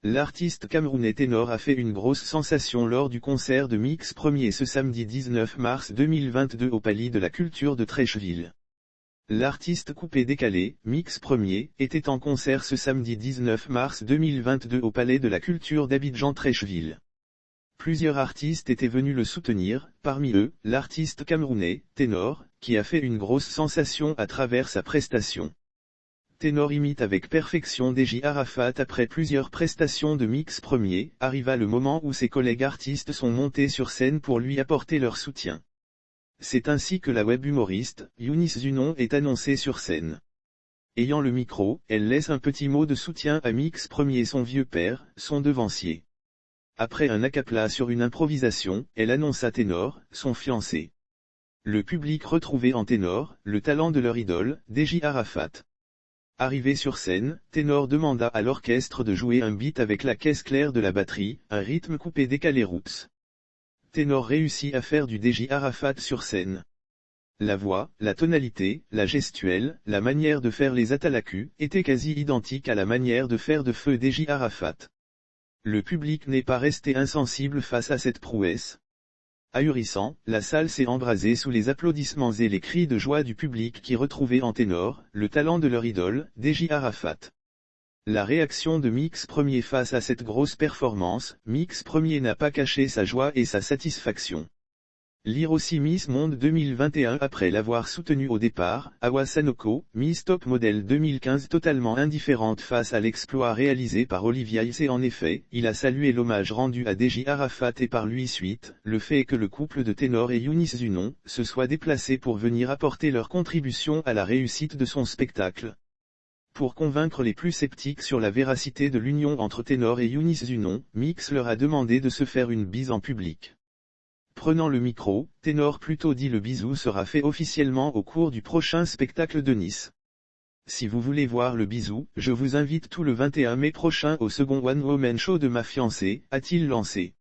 L'artiste camerounais ténor a fait une grosse sensation lors du concert de Mix Premier ce samedi 19 mars 2022 au Palais de la Culture de Treichville. L'artiste coupé-décalé, Mix Premier, était en concert ce samedi 19 mars 2022 au Palais de la Culture d'Abidjan-Treichville. Plusieurs artistes étaient venus le soutenir, parmi eux, l'artiste camerounais, Ténor, qui a fait une grosse sensation à travers sa prestation. Ténor imite avec perfection DJ Arafat. Après plusieurs prestations de Mix Premier, arriva le moment où ses collègues artistes sont montés sur scène pour lui apporter leur soutien. C'est ainsi que la web humoriste, Eunice Zunon, est annoncée sur scène. Ayant le micro, elle laisse un petit mot de soutien à Mix Premier, son vieux père, son devancier. Après un acapella sur une improvisation, elle annonça Ténor, son fiancé. Le public retrouvait en Ténor, le talent de leur idole, DJ Arafat. Arrivé sur scène, Ténor demanda à l'orchestre de jouer un beat avec la caisse claire de la batterie, un rythme coupé décalé roots. Ténor réussit à faire du DJ Arafat sur scène. La voix, la tonalité, la gestuelle, la manière de faire les atalacus, étaient quasi identiques à la manière de faire de feu DJ Arafat. Le public n'est pas resté insensible face à cette prouesse. Ahurissant, la salle s'est embrasée sous les applaudissements et les cris de joie du public qui retrouvait en Ténor, le talent de leur idole, DJ Arafat. La réaction de Mix Premier face à cette grosse performance, Mix Premier n'a pas caché sa joie et sa satisfaction. Lire aussi Miss Monde 2021. Après l'avoir soutenue au départ, Awa Sanoko, Miss Top Model 2015, totalement indifférente face à l'exploit réalisé par Olivia Issé. En effet, il a salué l'hommage rendu à DJ Arafat et par lui suite, le fait que le couple de Ténor et Eunice Zunon se soit déplacé pour venir apporter leur contribution à la réussite de son spectacle. Pour convaincre les plus sceptiques sur la véracité de l'union entre Ténor et Eunice Zunon, Mix leur a demandé de se faire une bise en public. Prenant le micro, Ténor plutôt dit le bisou sera fait officiellement au cours du prochain spectacle de Nice. Si vous voulez voir le bisou, je vous invite tout le 21 mai prochain au second One Woman Show de ma fiancée, a-t-il lancé.